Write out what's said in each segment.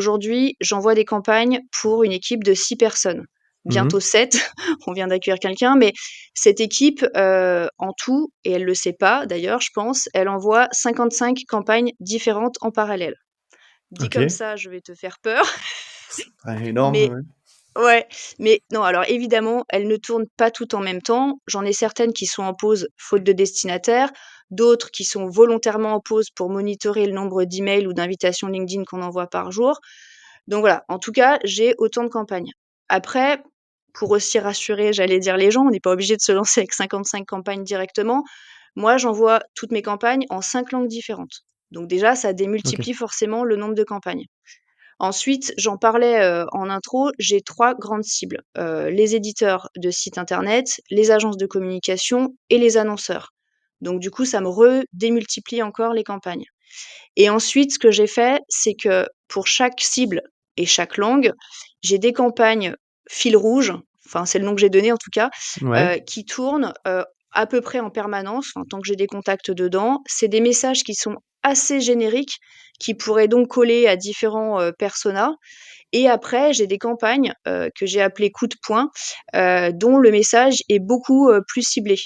Aujourd'hui, j'envoie des campagnes pour une équipe de 6 personnes, Mmh mh. bientôt 7. On vient d'accueillir quelqu'un, mais cette équipe, en tout, et elle le sait pas d'ailleurs, je pense, elle envoie 55 campagnes différentes en parallèle. Dit comme OK. ça, je vais te faire peur, Ouais, énorme, mais ouais. ouais, mais non, alors évidemment, elles ne tournent pas toutes en même temps. J'en ai certaines qui sont en pause faute de destinataire, d'autres qui sont volontairement en pause pour monitorer le nombre d'emails ou d'invitations LinkedIn qu'on envoie par jour. Donc voilà, en tout cas, j'ai autant de campagnes. Après, pour aussi rassurer, j'allais dire les gens, on n'est pas obligé de se lancer avec 55 campagnes directement. Moi, j'envoie toutes mes campagnes en 5 langues différentes. Donc déjà, ça OK. démultiplie forcément le nombre de campagnes. Ensuite, j'en parlais, en intro, j'ai 3 grandes cibles, les éditeurs de sites internet, les agences de communication et les annonceurs. Donc du coup, ça me redémultiplie encore les campagnes. Et ensuite, ce que j'ai fait, c'est que pour chaque cible et chaque langue, j'ai des campagnes fil rouge, enfin c'est le nom que j'ai donné en tout cas, Ouais. qui tournent, à peu près en permanence, enfin tant que j'ai des contacts dedans. C'est des messages qui sont assez génériques, qui pourraient donc coller à différents, personas. Et après, j'ai des campagnes, que j'ai appelées coup de poing, dont le message est beaucoup, plus ciblé.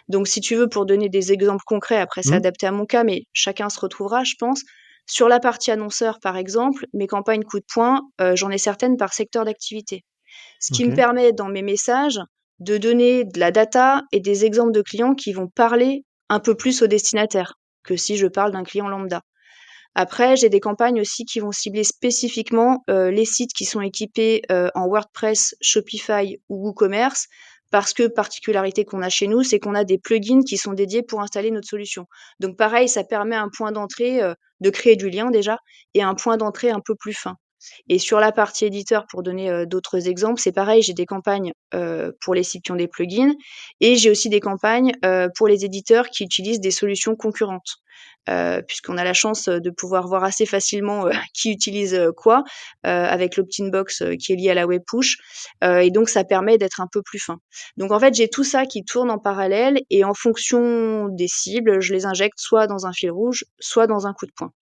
Donc si tu veux, pour donner des exemples concrets, après c'est Mmh. adapté à mon cas, mais chacun se retrouvera, je pense. Sur la partie annonceur, par exemple, mes campagnes coup de poing, j'en ai certaines par secteur d'activité. Ce qui me OK. permet dans mes messages de donner de la data et des exemples de clients qui vont parler un peu plus aux destinataires que si je parle d'un client lambda. Après, j'ai des campagnes aussi qui vont cibler spécifiquement, les sites qui sont équipés, en WordPress, Shopify ou WooCommerce parce que particularité qu'on a chez nous, c'est qu'on a des plugins qui sont dédiés pour installer notre solution. Donc pareil, ça permet un point d'entrée, de créer du lien déjà et un point d'entrée un peu plus fin. Et sur la partie éditeur, pour donner, d'autres exemples, c'est pareil, j'ai des campagnes, pour les sites qui ont des plugins et j'ai aussi des campagnes, pour les éditeurs qui utilisent des solutions concurrentes. Puisqu'on a la chance, de pouvoir voir assez facilement, qui utilise, quoi, avec l'opt-in box, qui est lié à la web push, et donc ça permet d'être un peu plus fin. Donc en fait, j'ai tout ça qui tourne en parallèle et en fonction des cibles, je les injecte soit dans un fil rouge, soit dans un coup de poing.